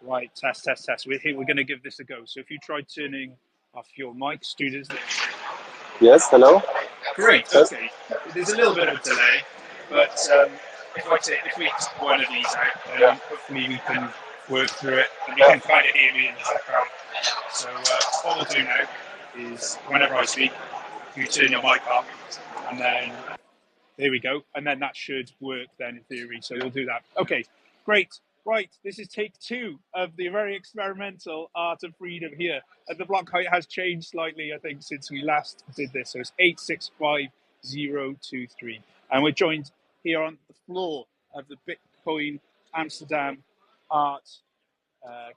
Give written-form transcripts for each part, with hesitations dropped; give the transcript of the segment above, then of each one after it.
Right, test. We're here. We're going to give this a go. So if you try turning off your mic, students. Yes, hello. Great. Okay. There's a little bit of a delay, but if we take one of these out, then hopefully we can work through it, and you can kind of hear me in the background. So what we'll do now is, whenever I speak, you turn your mic on, and then there we go, and then that should work then in theory. So we'll do that. Okay, great. Right, this is take 2 of the very experimental Art of Freedom here. And the block height has changed slightly, I think, since we last did this. So it's 865023. And we're joined here on the floor of the Bitcoin Amsterdam Art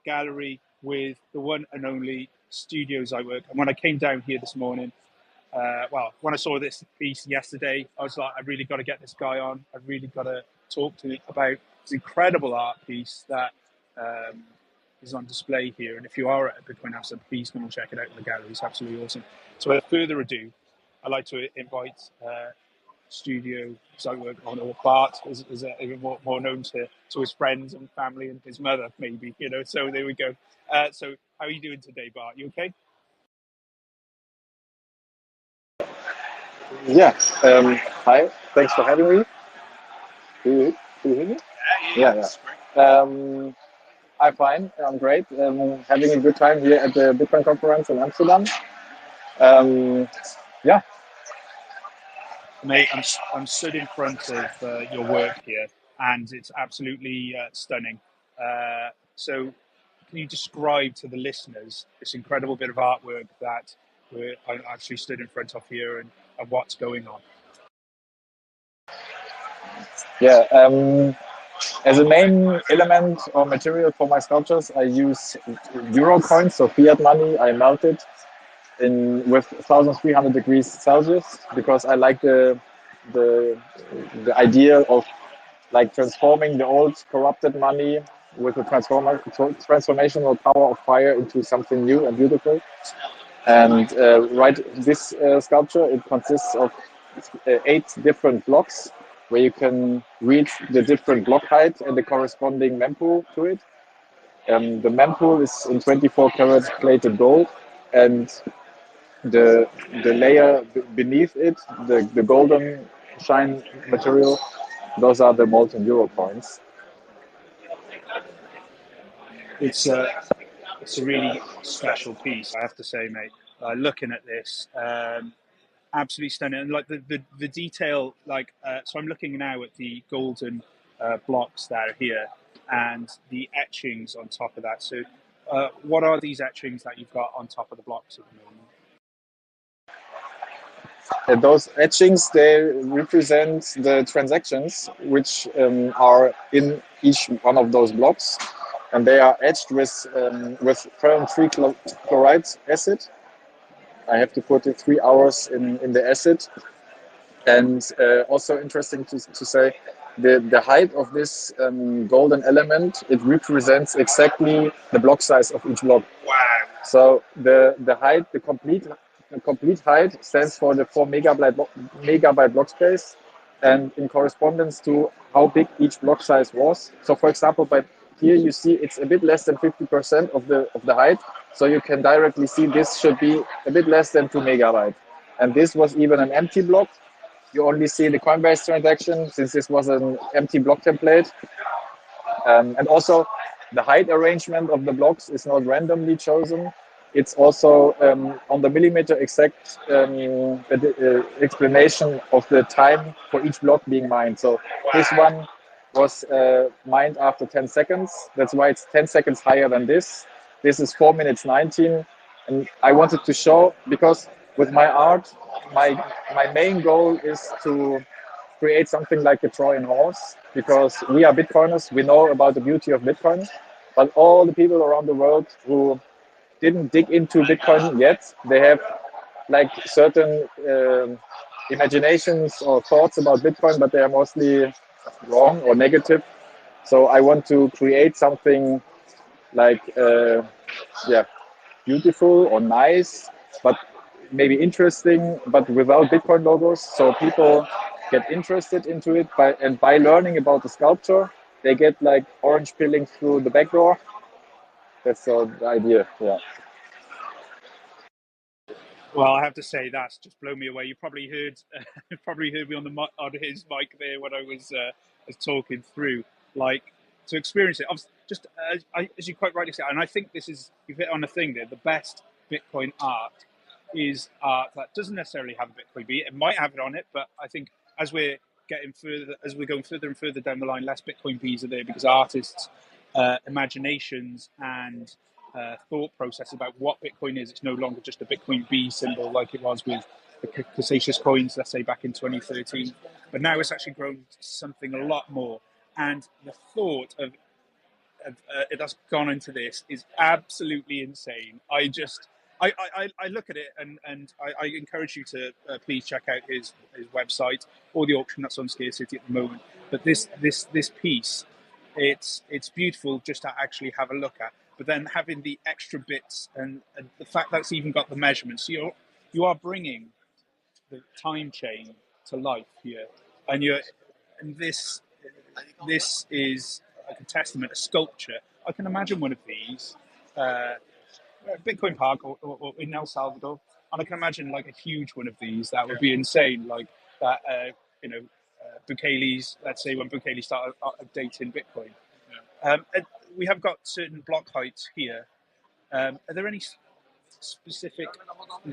Gallery with the one and only Studio Zeitwerk. And when I came down here this morning, when I saw this piece yesterday, I was like, I really got to get this guy on. I really got to talk to him about this incredible art piece that is on display here. And if you are at Bitcoin Amsterdam, please come and check it out in the gallery. It's absolutely awesome. So without further ado, I'd like to invite Studio Zeitwerk on, or Bart, is even more known to his friends and family and his mother, maybe, So there we go. So how are you doing today, Bart? You okay? Yeah. Hi. Thanks for having me. Do you hear me? Yeah. I'm fine. I'm great. Having a good time here at the Bitcoin conference in Amsterdam. Yeah. Mate, I'm stood in front of your work here, and it's absolutely stunning. So, can you describe to the listeners this incredible bit of artwork that I actually stood in front of here, and what's going on? Yeah. As a main element or material for my sculptures, I use euro coins, so fiat money. I melt it with 1,300 degrees Celsius because I like the idea of like transforming the old corrupted money with the transformational power of fire into something new and beautiful. And this sculpture, it consists of 8 different blocks where you can read the different block height and the corresponding mempool to it. The mempool is in 24 karat plated gold, and the layer beneath it, the golden shine material, those are the molten euro coins. It's a really special piece, I have to say, mate. Looking at this, absolutely stunning, and like the detail, so I'm looking now at the golden blocks that are here and the etchings on top of that. So what are these etchings that you've got on top of the blocks at the moment? Those etchings, they represent the transactions which are in each one of those blocks, and they are etched with ferrum 3 chloride acid. I have to put it 3 hours in the acid. And also interesting to say, the height of this golden element, it represents exactly the block size of each block. Wow. So the height, the complete height stands for the 4 megabyte block space, and in correspondence to how big each block size was. So for example, by here you see it's a bit less than 50% of the height. So you can directly see this should be a bit less than 2 megabyte. And this was even an empty block. You only see the Coinbase transaction since this was an empty block template. And also the height arrangement of the blocks is not randomly chosen. It's also on the millimeter exact explanation of the time for each block being mined. So this one was mined after 10 seconds. That's why it's 10 seconds higher than this. This is 4 minutes 19. And I wanted to show, because with my art, my main goal is to create something like a Trojan horse, because we are Bitcoiners. We know about the beauty of Bitcoin, but all the people around the world who didn't dig into Bitcoin yet, they have like certain imaginations or thoughts about Bitcoin, but they are mostly wrong or negative. So I want to create something like beautiful or nice, but maybe interesting, but without Bitcoin logos. So people get interested into it by learning about the sculpture, they get like orange pilling through the back door. That's the idea. Yeah. Well, I have to say that's just blown me away. You probably heard, probably heard me on the on his mic there when I was talking through, like to experience it. Just as you quite rightly said, and I think this is you've hit on a thing there. The best Bitcoin art is art that doesn't necessarily have a Bitcoin beat. It might have it on it, but I think as we're getting further, as we're going further and further down the line, less Bitcoin bees are there because artists' imaginations and thought process about what Bitcoin is. It's no longer just a Bitcoin B symbol like it was with the Cretaceous coins, let's say back in 2013. But now it's actually grown to something a lot more. And the thought of it has gone into this is absolutely insane. I look at it and I encourage you to please check out his website or the auction that's on Scarcity at the moment. But this piece, it's beautiful just to actually have a look at. But then having the extra bits and the fact that it's even got the measurements, you are bringing the time chain to life here, and this is like a testament, a sculpture. I can imagine one of these, uh, Bitcoin Park or in El Salvador, and I can imagine like a huge one of these. That would be insane. Like that, Bukele's. Let's say when Bukele started updating Bitcoin. And we have got certain block heights here. Are there any specific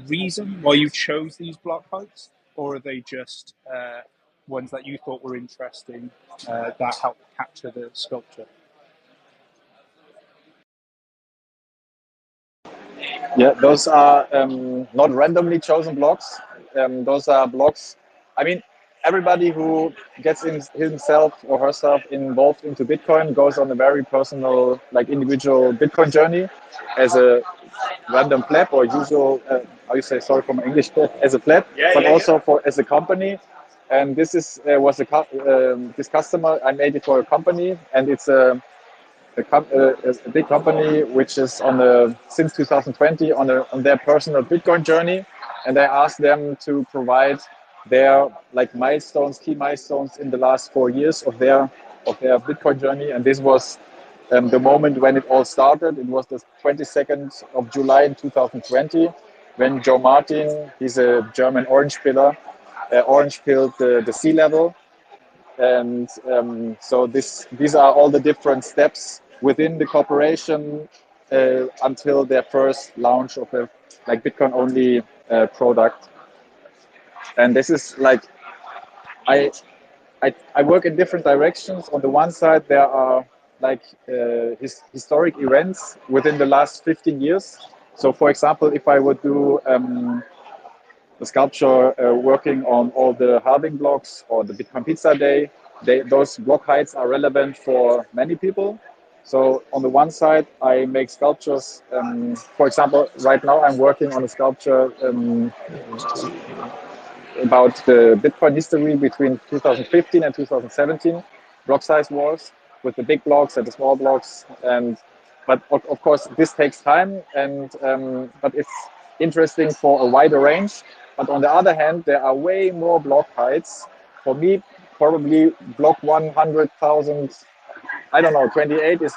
reason why you chose these block heights, or are they just ones that you thought were interesting that helped capture the sculpture? Yeah, those are not randomly chosen blocks. Those are blocks. I mean, everybody who gets himself or herself involved into Bitcoin goes on a very personal, like individual Bitcoin journey as a random pleb or usual. How you say? Sorry for my English. As a pleb, but also for as a company. And this is was this customer. I made it for a company, and it's a big company which is on a since 2020 on their personal Bitcoin journey, and I asked them to provide their like milestones, key milestones in the last 4 years of their Bitcoin journey, and this was the moment when it all started. It was the 22nd of July in 2020 when Joe Martin, he's a German orange pillar, orange pilled the sea level, and so these are all the different steps within the corporation until their first launch of a like Bitcoin only product. And this is like I, I work in different directions. On the one side, there are like historic events within the last 15 years. So, for example, if I would do the sculpture working on all the halving blocks or the Bitcoin Pizza Day, those block heights are relevant for many people. So on the one side, I make sculptures. For example, right now I'm working on a sculpture about the Bitcoin history between 2015 and 2017, block size wars with the big blocks and the small blocks. And but of course this takes time, and but it's interesting for a wider range. But on the other hand, there are way more block heights. For me, probably block 100,000. I don't know. 28 is.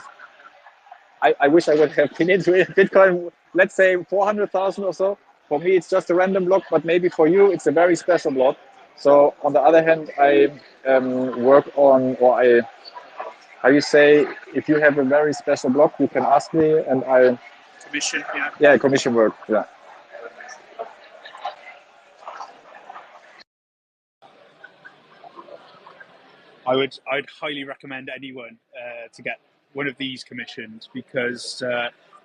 I wish I would have been into it. Bitcoin, let's say 400,000 or so. For me, it's just a random block, but maybe for you, it's a very special block. So on the other hand, I work on, or I, how you say, if you have a very special block, you can ask me, and I, Commission, yeah. yeah, commission work, yeah. I'd highly recommend anyone to get one of these commissioned because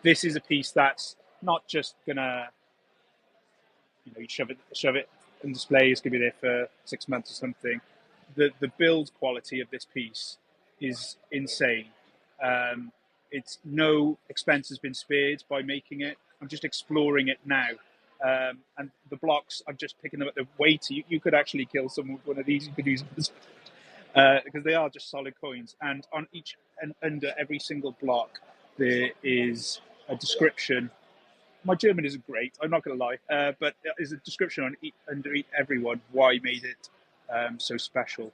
this is a piece that's not just gonna you shove it and display. It's gonna be there for 6 months or something. The build quality of this piece is insane. Um, it's no expense has been spared by making it. I'm just exploring it now. And the blocks, I'm just picking them at the weight. You could actually kill someone with one of these. You could use them because they are just solid coins. And on each and under every single block, there is a description. My German isn't great, I'm not going to lie, but there's a description on under every one why made it so special.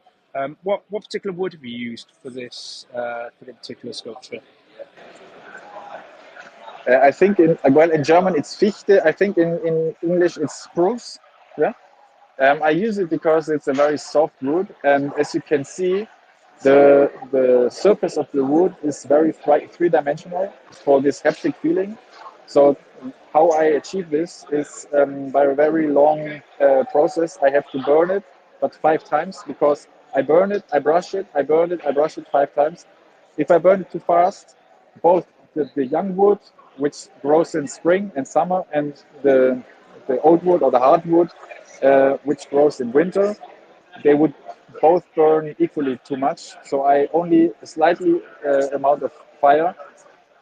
What particular wood have you used for this for the particular sculpture? I think in German it's Fichte. I think in English it's spruce. Yeah. I use it because it's a very soft wood, and as you can see, the surface of the wood is very three-dimensional for this haptic feeling. So how I achieve this is by a very long process. I have to burn it, but 5 times, because I burn it, I brush it, I burn it, I brush it 5 times. If I burn it too fast, both the young wood, which grows in spring and summer, and the old wood or the hardwood, which grows in winter, they would both burn equally too much. So I only slightly amount of fire.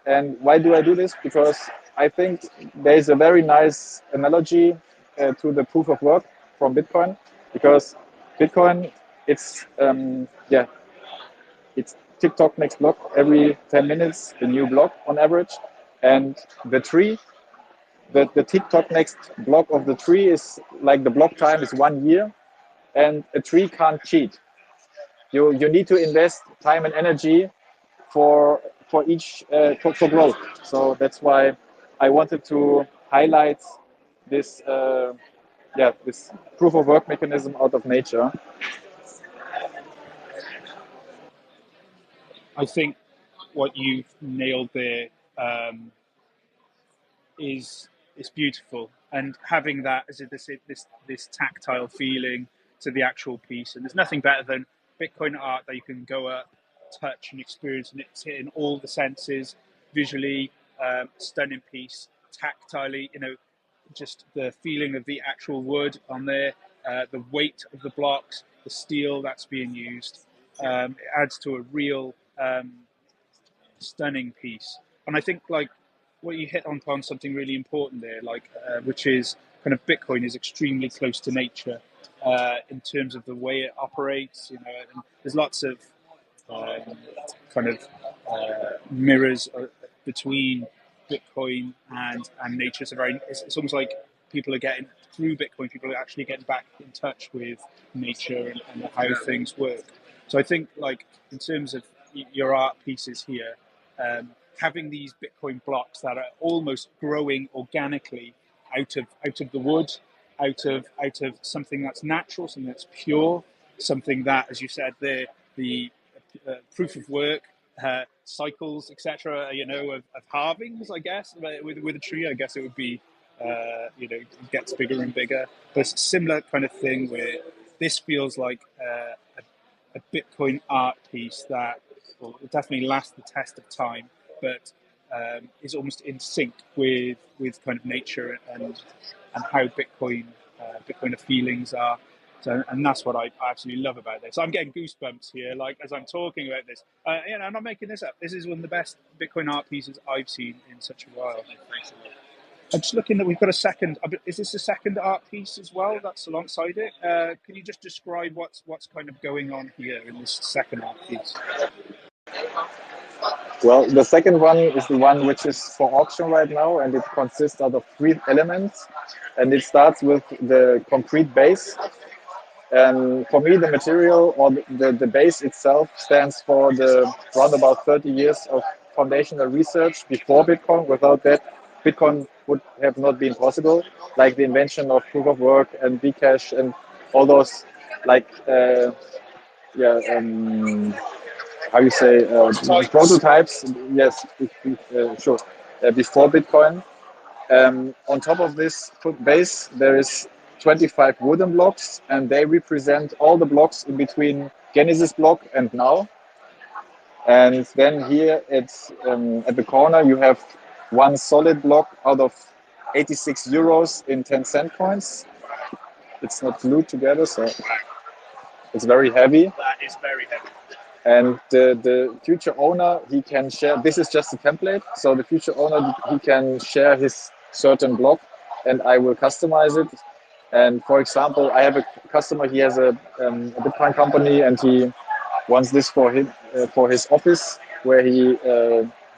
And why do I do this? Because I think there is a very nice analogy to the proof of work from Bitcoin. Because Bitcoin, it's it's TikTok next block every 10 minutes, a new block on average, and the tree. The TikTok next block of the tree is like the block time is 1 year, and a tree can't cheat. You need to invest time and energy for each for growth. So that's why I wanted to highlight this this proof of work mechanism out of nature. I think what you've nailed there um, is beautiful, and having that as this tactile feeling to the actual piece. And there's nothing better than Bitcoin art that you can go up, touch, and experience, and it's hitting all the senses, visually, stunning piece, tactilely. Just the feeling of the actual wood on there, the weight of the blocks, the steel that's being used. It adds to a real stunning piece. And I think like what you hit on something really important there, like which is kind of Bitcoin is extremely close to nature in terms of the way it operates. And there's lots of um, kind of mirrors between Bitcoin and nature. It's almost like people are getting through Bitcoin. People are actually getting back in touch with nature and how things work. So I think like in terms of your art pieces here, having these Bitcoin blocks that are almost growing organically out of the wood, out of something that's natural, something that's pure, something that, as you said there, the proof of work cycles, etc. Of halvings, I guess. With a tree, I guess it would be, it gets bigger and bigger. But it's a similar kind of thing where this feels like a Bitcoin art piece that will definitely last the test of time, but is almost in sync with kind of nature and how Bitcoiner feelings are. So, and that's what I absolutely love about this. I'm getting goosebumps here, like as I'm talking about this. I'm not making this up. This is one of the best Bitcoin art pieces I've seen in such a while. I'm just looking that we've got a second. Is this a second art piece as well? That's alongside it. Can you just describe what's kind of going on here in this second art piece? Well, the second one is the one which is for auction right now, and it consists out of 3 elements. And it starts with the concrete base. And for me, the material or the base itself stands for the around about 30 years of foundational research before Bitcoin. Without that, Bitcoin would have not been possible, like the invention of proof of work and Bcash and all those, like, how you say, prototypes. Yes, sure, before Bitcoin. On top of this base, there is 25 wooden blocks, and they represent all the blocks in between Genesis block and now. And then here at the corner, you have one solid block out of 86 euros in 10-cent coins. It's not glued together, so it's very heavy. That is very heavy. And the future owner, he can share, this is just a template, so the future owner, he can share his certain block, and I will customize it. And for example, I have a customer, he has a Bitcoin company, and he wants this for his office, where he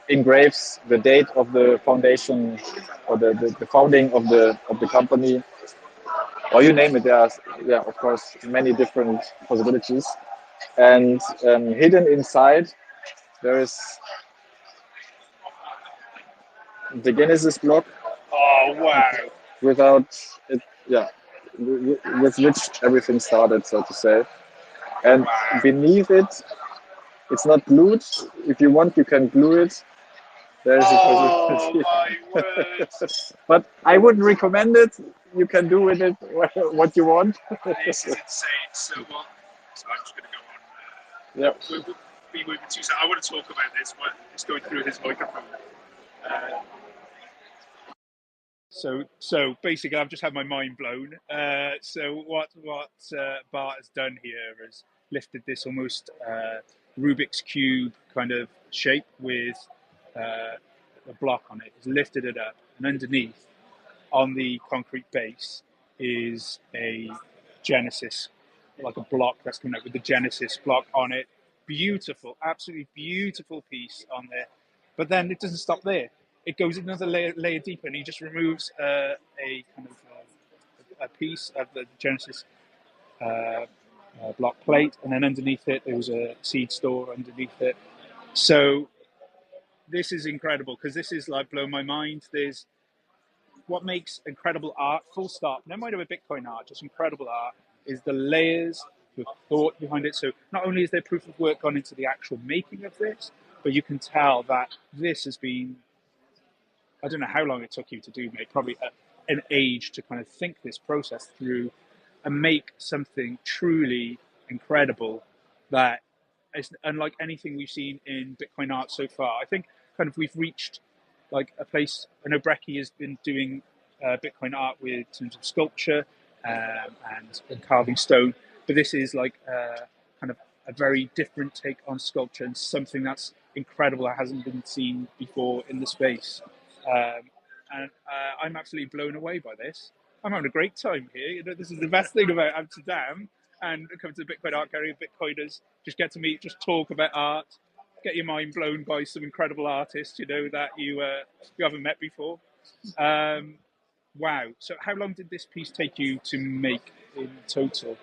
engraves the date of the foundation or the founding of the company, or you name it. There are, yeah, of course, many different possibilities. And hidden inside, there is the Genesis block Oh wow! without it, yeah, with which everything started, so to say. And beneath it, it's not glued. If you want, you can glue it. There's a Oh possibility. my word! But I wouldn't recommend it. You can do with it what you want. This is insane. So what? So I'm just going to go on. Yeah. We'll be moving to. So I want to talk about this, but it's going through his microphone. So basically, I've just had my mind blown. So what Bart has done here is lifted this almost Rubik's cube kind of shape with a block on it. He's lifted it up, and underneath, on the concrete base, is a Genesis, like a block that's coming up with the Genesis block on it. Beautiful, absolutely beautiful piece on there. But then it doesn't stop there. It goes another layer deeper, and he just removes a kind of a piece of the Genesis block plate, and then underneath it there was a seed store underneath it. So this is incredible because this is like blown my mind. There's what makes incredible art, full stop, no matter with Bitcoin art, just incredible art, is the layers, the thought behind it. So not only is there proof of work gone into the actual making of this, but you can tell that this has been, I don't know how long it took you to do, mate, probably an age to kind of think this process through and make something truly incredible that is unlike anything we've seen in Bitcoin art so far. I think kind of we've reached like a place. I know Brecky has been doing Bitcoin art with terms of sculpture and carving stone, but this is like kind of a very different take on sculpture and something that's incredible that hasn't been seen before in the space. And I'm absolutely blown away by this. I'm having a great time here. You know, this is the best thing about Amsterdam and come to the Bitcoin Art Gallery of Bitcoiners. Just get to meet, just talk about art, get your mind blown by some incredible artists, you know, that you haven't met before. Wow. So how long did this piece take you to make in total?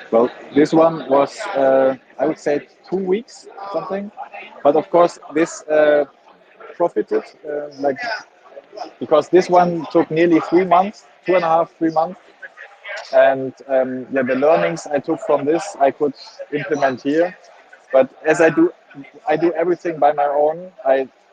Well, this one was, I would say, 2 weeks, something. But of course, this profited, like, because this one took nearly 3 months, 2.5, 3 months. And yeah, the learnings I took from this, I could implement here. But as I do everything by my own.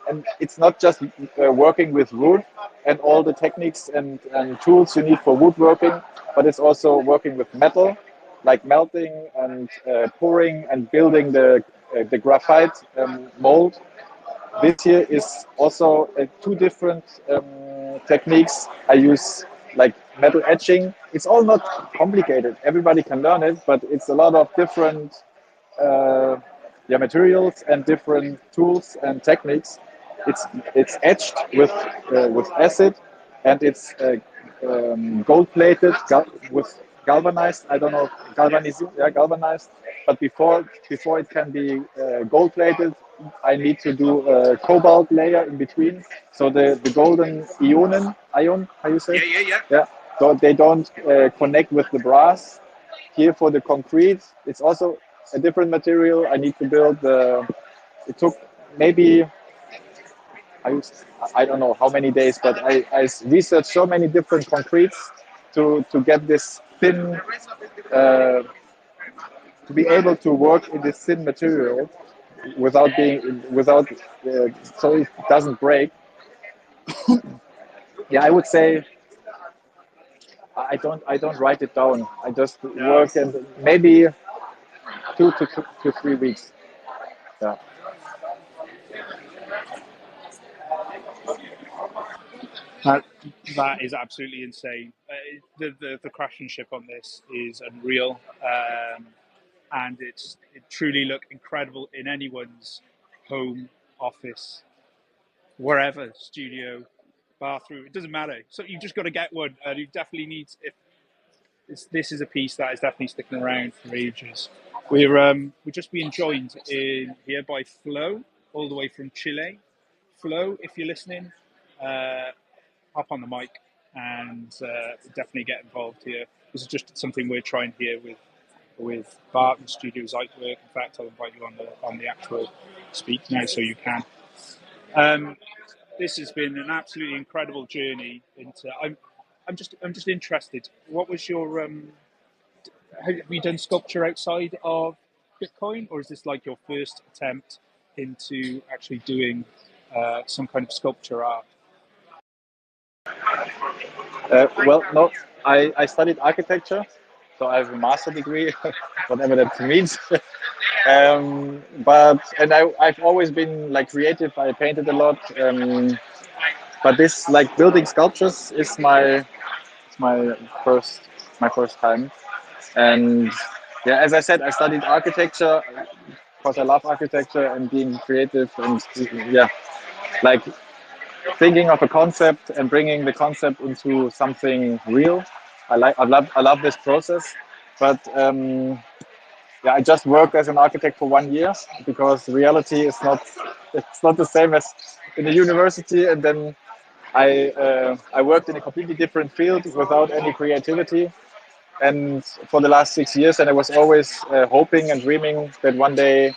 And it's not just working with wood and all the techniques and tools you need for woodworking, but it's also working with metal, like melting and pouring and building the graphite mold. This here is also two different techniques. I use like metal etching. It's all not complicated. Everybody can learn it, but it's a lot of different uh, yeah, materials and different tools and techniques. It's etched with acid, and it's gold plated with galvanized. I don't know, galvanized. Yeah, galvanized. But before it can be gold plated, I need to do a cobalt layer in between. So the golden ion, how you say? Yeah. Yeah. So they don't connect with the brass. Here for the concrete, it's also a different material. I need to build the. It took maybe I don't know how many days, but I researched so many different concretes to get this thin, to be able to work in this thin material without so it doesn't break. Yeah, I would say I don't write it down. I just work and maybe 2 to 3 weeks. Yeah. That, that is absolutely insane. The craftsmanship on this is unreal, and it truly look incredible in anyone's home, office, wherever, studio, bathroom. It doesn't matter. So you just got to get one, and you definitely need. If this is a piece that is definitely sticking around for ages. We're just being joined in here by Flo, all the way from Chile. Flo, if you're listening, hop on the mic and definitely get involved here. This is just something we're trying here with with Barton Studio Zeitwerk. In fact, I'll invite you on the actual speak now, so you can. This has been an absolutely incredible journey into. I'm just interested. What was your have you done sculpture outside of Bitcoin, or is this like your first attempt into actually doing some kind of sculpture art? Well, no, I studied architecture, so I have a master degree, whatever that means. I've always been like creative. I painted a lot, but this like building sculptures is my first my first time. And yeah, as I said, I studied architecture because I love architecture and being creative, and yeah, like thinking of a concept and bringing the concept into something real. I love this process, but yeah, I just worked as an architect for 1 year because reality is not it's not the same as in a university. And then I worked in a completely different field without any creativity. And for the last 6 years, and I was always hoping and dreaming that one day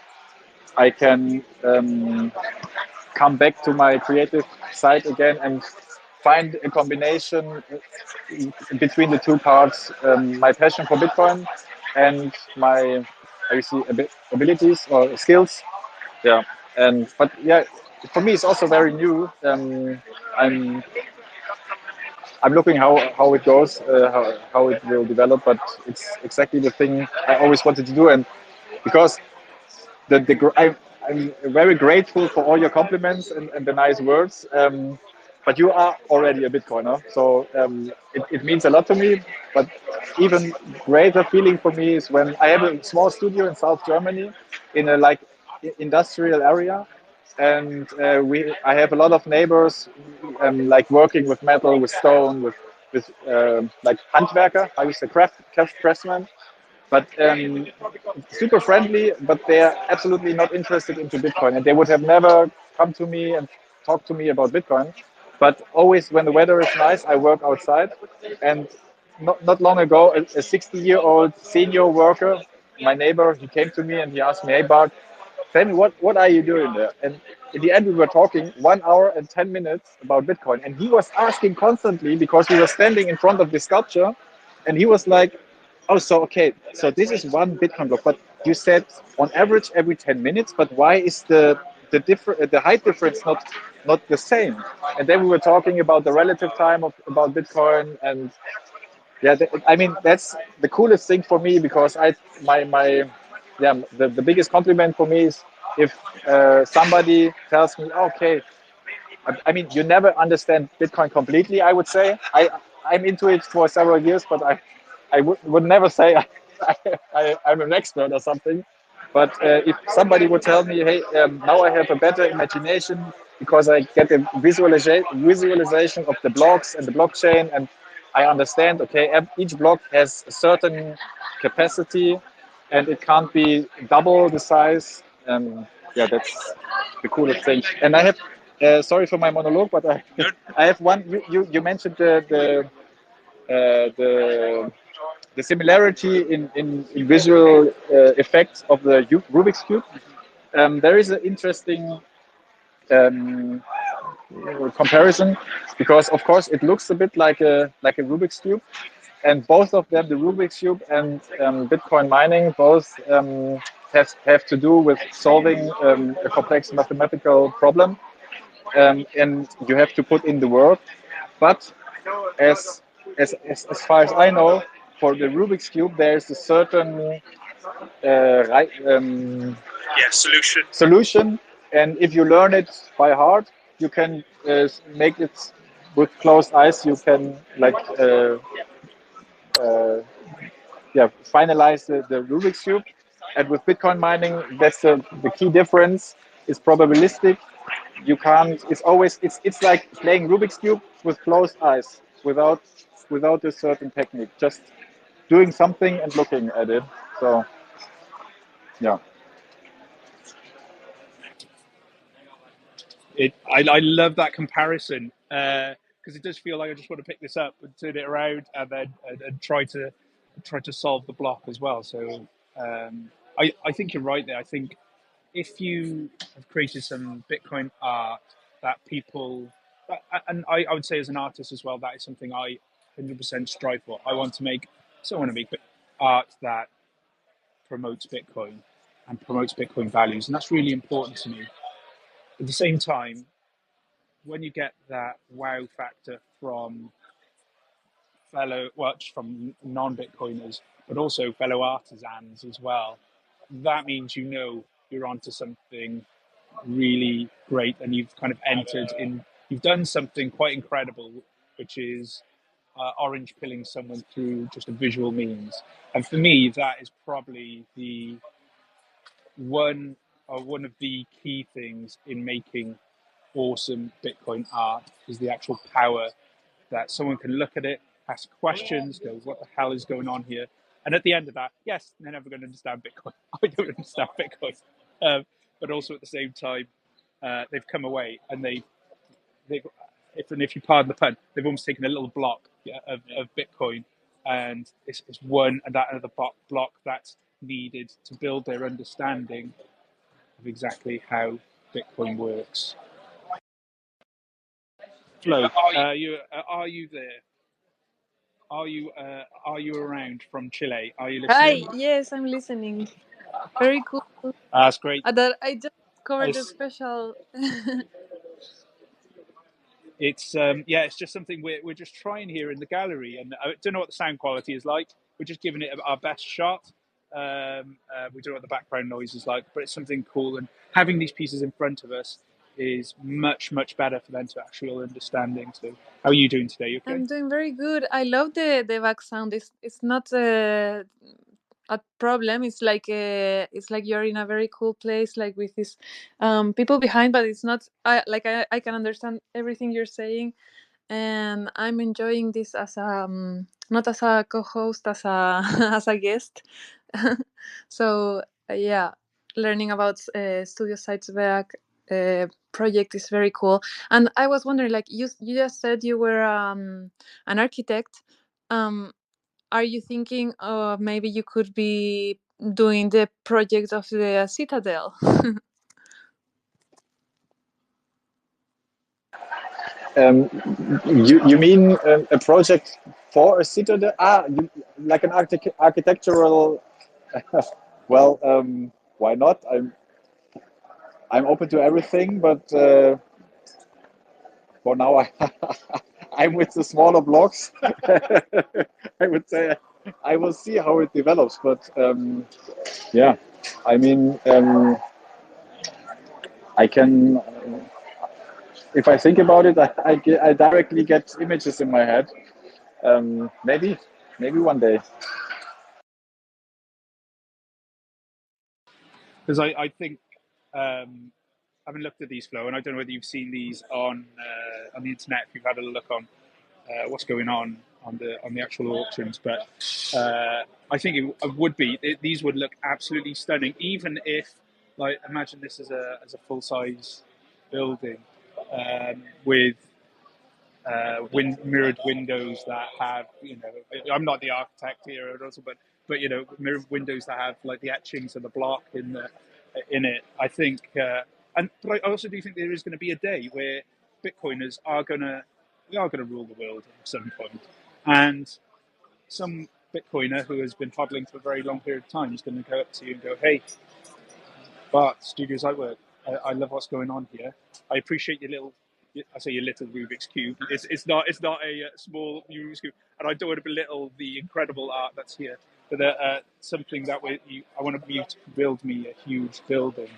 I can come back to my creative side again and find a combination between the two parts, my passion for Bitcoin and my obviously abilities or skills. Yeah, and but yeah, for me it's also very new. I'm I'm looking how it goes, how it will develop, but it's exactly the thing I always wanted to do. And because I'm very grateful for all your compliments and the nice words. But you are already a Bitcoiner, so it means a lot to me. But even greater feeling for me is when I have a small studio in South Germany, in a like industrial area, and I have a lot of neighbors, like working with metal, with stone, with like Handwerker, I use the craftsman, but super friendly, but they're absolutely not interested into Bitcoin, and they would have never come to me and talk to me about Bitcoin. But always when the weather is nice, I work outside. And not long ago, a 60-year-old senior worker, my neighbor, he came to me and he asked me, "Hey, Bart, tell me what are you doing there?" And in the end, we were talking 1 hour and 10 minutes about Bitcoin, and he was asking constantly because we were standing in front of the sculpture, and he was like, "Oh, so okay, so this is one Bitcoin block, but you said on average every 10 minutes, but why is the height difference not the same?" And then we were talking about the relative time of about Bitcoin, and yeah, I mean that's the coolest thing for me because my yeah, the biggest compliment for me is if somebody tells me, "Okay, I mean, you never understand Bitcoin completely." I would say I'm into it for several years, but I would never say I'm an expert or something. But if somebody would tell me, "Hey, now I have a better imagination because I get a visualization of the blocks and the blockchain, and I understand, okay, each block has a certain capacity, and it can't be double the size." Yeah, that's the coolest thing. And I have, sorry for my monologue, but I have one. You mentioned the similarity in visual effects of the Rubik's cube. There is an interesting um, comparison because, of course, it looks a bit like a Rubik's cube, and both of them, the Rubik's cube and Bitcoin mining, both have to do with solving a complex mathematical problem, and you have to put in the work. But as far as I know, for the Rubik's cube, there's a certain right, solution, and if you learn it by heart, you can make it with closed eyes. You can like uh, yeah, finalize the Rubik's cube. And with Bitcoin mining, that's the key difference. It's probabilistic. You can't. It's like playing Rubik's cube with closed eyes, without a certain technique. Just doing something and looking at it. So yeah. I love that comparison because it does feel like I just want to pick this up and turn it around and then and try to solve the block as well. So I think you're right there. I think if you have created some Bitcoin art that people, and I would say as an artist as well, that is something I 100% strive for. I want to make, so I want to make art that promotes Bitcoin and promotes Bitcoin values, and that's really important to me. At the same time, when you get that wow factor from from non-Bitcoiners, but also fellow artisans as well, that means you're onto something really great, and you've kind of you've done something quite incredible, which is orange pilling someone through just a visual means. And for me, that is probably the one of the key things in making awesome Bitcoin art is the actual power that someone can look at it, ask questions, go, what the hell is going on here? And at the end of that, yes, they're never going to understand Bitcoin. I don't understand Bitcoin. But also at the same time, they've come away and they've if you pardon the pun, they've almost taken a little block, of Bitcoin, and it's one and that other block that's needed to build their understanding of exactly how Bitcoin works. Flo, are you there? Are you around from Chile? Are you Hi, listening? yes, I'm listening. Very cool. That's great. That I just covered a It's special. it's just something we're just trying here in the gallery, and I don't know what the sound quality is like. We're just giving it our best shot. We don't know what the background noise is like, but it's something cool. And having these pieces in front of us is much better for them to actually understanding. So, how are you doing today? You okay? I'm doing very good. I love the back sound. It's not a problem. It's like you're in a very cool place, like with this people behind, but it's not. I can understand everything you're saying, and I'm enjoying this as a not as a co-host, as a as a guest. So yeah, learning about Studio Zeitwerk project is very cool. And I was wondering, like you just said you were an architect. Um, are you thinking maybe you could be doing the project of the Citadel? Um, you mean a project for a citadel? Like an architectural. Well, why not? I'm open to everything, but for now, I'm with the smaller blocks. I would say I will see how it develops, but yeah, I mean, I can. If I think about it, I directly get images in my head. Maybe one day. Because I think I haven't looked at these, Flo, and I don't know whether you've seen these on the internet. If you've had a look on what's going on the actual auctions, but I think it would be these would look absolutely stunning, even if, like, imagine this as a full size building with mirrored windows that have, I'm not the architect here, also, but mirrored windows that have like the etchings of the block in it. I think, but I also do think there is going to be a day where Bitcoiners we are gonna rule the world at some point, and some Bitcoiner who has been hodling for a very long period of time is going to go up to you and go, "Hey, Bart, Studios I work. I love what's going on here. I appreciate your little, I say your little Rubik's cube. It's not a small Rubik's cube, and I don't want to belittle the incredible art that's here. But something that I want you to build me a huge building.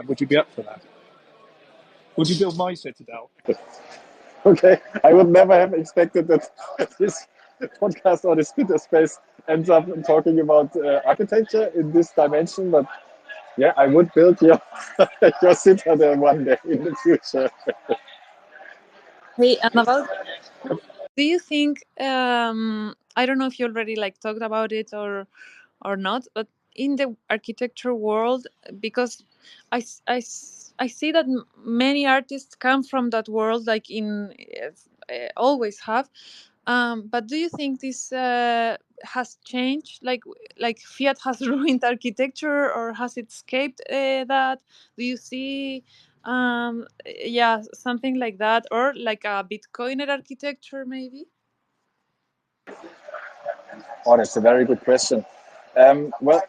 Would you be up for that? Would you build my citadel? Okay, I would never have expected that this podcast or this Twitter space ends up talking about architecture in this dimension. But yeah, I would build your your citadel one day in the future. Hey, and about, do you think I don't know if you already like talked about it or not, but in the architecture world, because I see that many artists come from that world, like always have. But do you think this has changed, like fiat has ruined architecture, or has it escaped that? Do you see yeah, something like that, or like a Bitcoiner architecture maybe? Oh, that's a very good question. Well,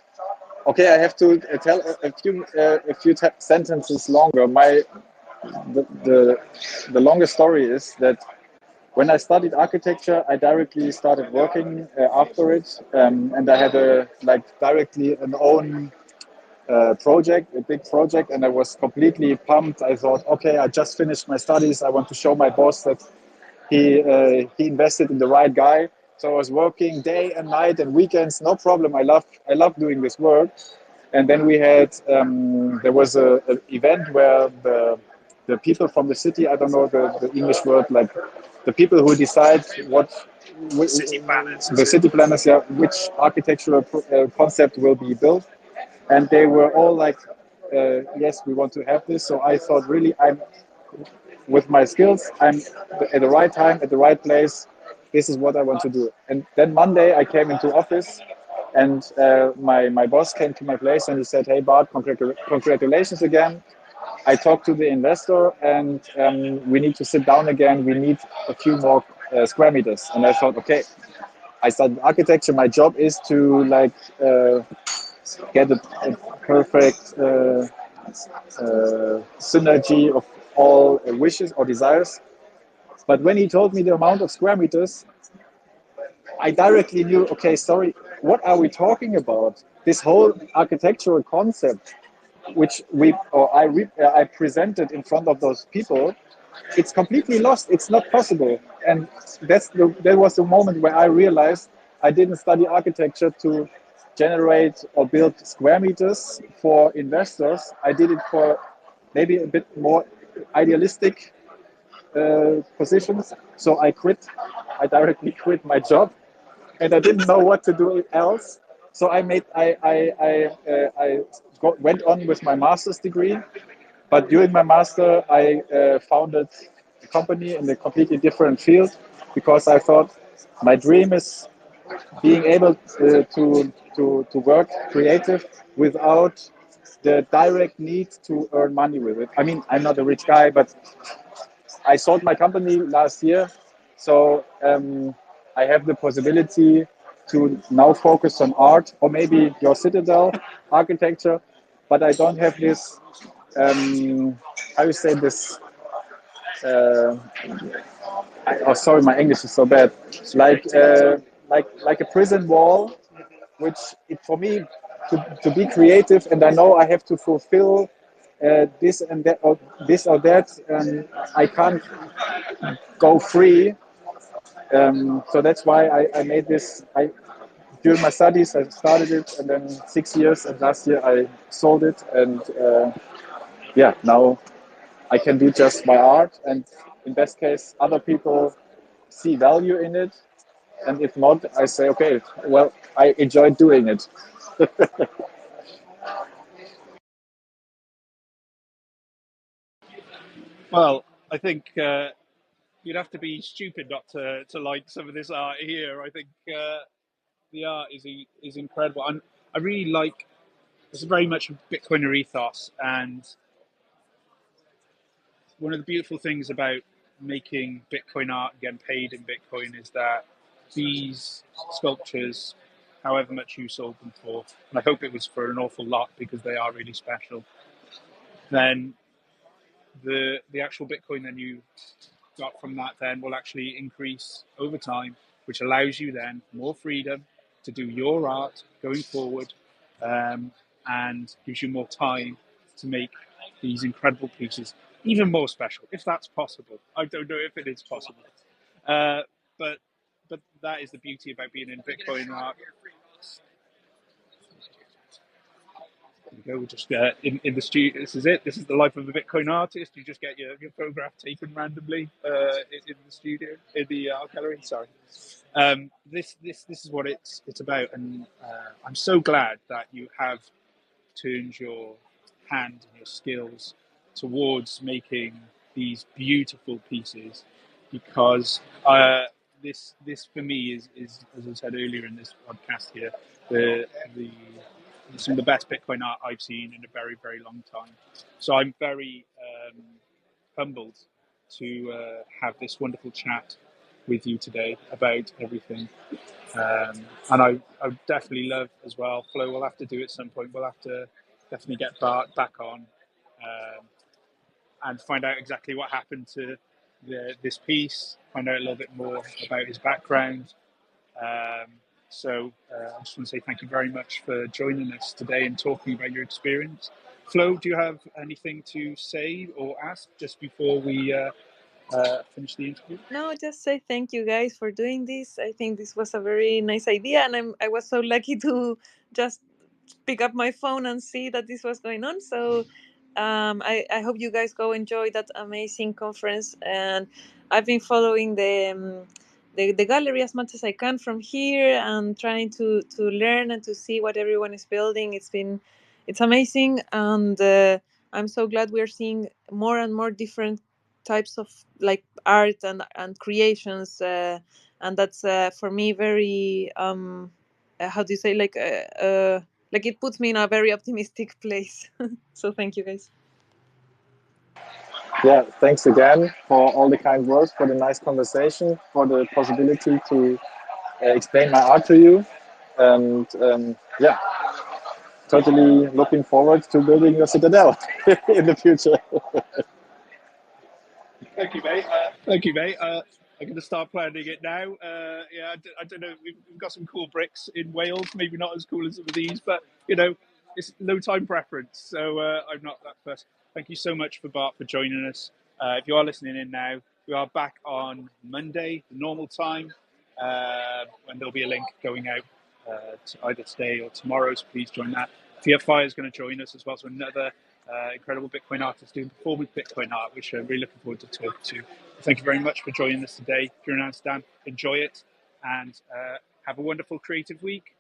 okay, I have to tell a few sentences longer. The longest story is that when I studied architecture, I directly started working after it, and I had directly an own project, a big project, and I was completely pumped. I thought, okay, I just finished my studies. I want to show my boss that he invested in the right guy. So I was working day and night and weekends, no problem. I love doing this work. And then we had there was a event where the people from the city, I don't know the English word, like the people who decide the city planners, yeah, which architectural concept will be built, and they were all like, yes, we want to have this. So I thought, really, I'm with my skills, I'm at the right time, at the right place. This is what I want to do. And then Monday I came into office, and my boss came to my place and he said, hey Bart, congratulations again. I talked to the investor, and we need to sit down again. We need a few more square meters. And I thought, okay, I studied architecture. My job is to get a perfect synergy of all wishes or desires. But when he told me the amount of square meters, I directly knew, okay, sorry, what are we talking about? This whole architectural concept, which I presented in front of those people, it's completely lost. It's not possible. And that was the moment where I realized I didn't study architecture to generate or build square meters for investors. I did it for maybe a bit more idealistic positions. So I quit. I directly quit my job, and I didn't know what to do else. So I went on with my master's degree, but during my master, I founded a company in a completely different field, because I thought my dream is being able to work creative without the direct need to earn money with it. I mean, I'm not a rich guy, but I sold my company last year, so I have the possibility to now focus on art, or maybe your citadel architecture, but I don't have this. How you say this? Uh, oh, sorry, my English is so bad. Like like a prison wall, which for me to be creative, and I know I have to fulfill this and that, or this or that, and I can't go free. So that's why I made this. During my studies, I started it, and then 6 years, and last year I sold it, and yeah, now I can do just my art, and in best case, other people see value in it, and if not, I say, okay, well, I enjoyed doing it. Well, I think you'd have to be stupid not to like some of this art here. I think the art is incredible, and I really like. It's very much a Bitcoiner ethos, and one of the beautiful things about making Bitcoin art and getting paid in Bitcoin is that these sculptures, however much you sold them for, and I hope it was for an awful lot because they are really special, then the actual Bitcoin then you got from that then will actually increase over time, which allows you then more freedom to do your art going forward, um, and gives you more time to make these incredible pieces even more special, if that's possible. I don't know if it is possible, uh, but that is the beauty about being in Bitcoin art. Go just in the studio. This is it. This is the life of a Bitcoin artist. You just get your photograph taken randomly in the studio, in the art gallery. Sorry. This is what it's about, and I'm so glad that you have turned your hand and your skills towards making these beautiful pieces, because this for me is as I said earlier in this podcast here, the some of the best Bitcoin art I've seen in a very, very long time. So I'm very humbled to have this wonderful chat with you today about everything. And I would definitely love as well, Flo, we'll have to do at some point, we'll have to definitely get Bart back on and find out exactly what happened to this piece, find out a little bit more about his background. So I just want to say thank you very much for joining us today and talking about your experience. Flo, do you have anything to say or ask just before we finish the interview? No, just say thank you guys for doing this. I think this was a very nice idea, and I was so lucky to just pick up my phone and see that this was going on. So I hope you guys go enjoy that amazing conference. And I've been following the gallery as much as I can from here and trying to learn and to see what everyone is building. It's amazing, and I'm so glad we're seeing more and more different types of like art and creations, and that's for me very how do you say, like it puts me in a very optimistic place. So thank you guys. Yeah, thanks again for all the kind words, for the nice conversation, for the possibility to explain my art to you. And yeah, totally looking forward to building your citadel in the future. Thank you, mate. Thank you, mate. I'm going to start planning it now. Yeah, I don't know. We've got some cool bricks in Wales. Maybe not as cool as some of these, but you know, it's no time preference. So I'm not that fussed. Thank you so much for Bart for joining us. If you are listening in now, we are back on Monday, the normal time, when there'll be a link going out to either today or tomorrow. So please join that. TFI is going to join us as well. So another incredible Bitcoin artist doing performance Bitcoin art, which I'm really looking forward to talking to. Thank you very much for joining us today. If you're in Amsterdam, enjoy it and have a wonderful creative week.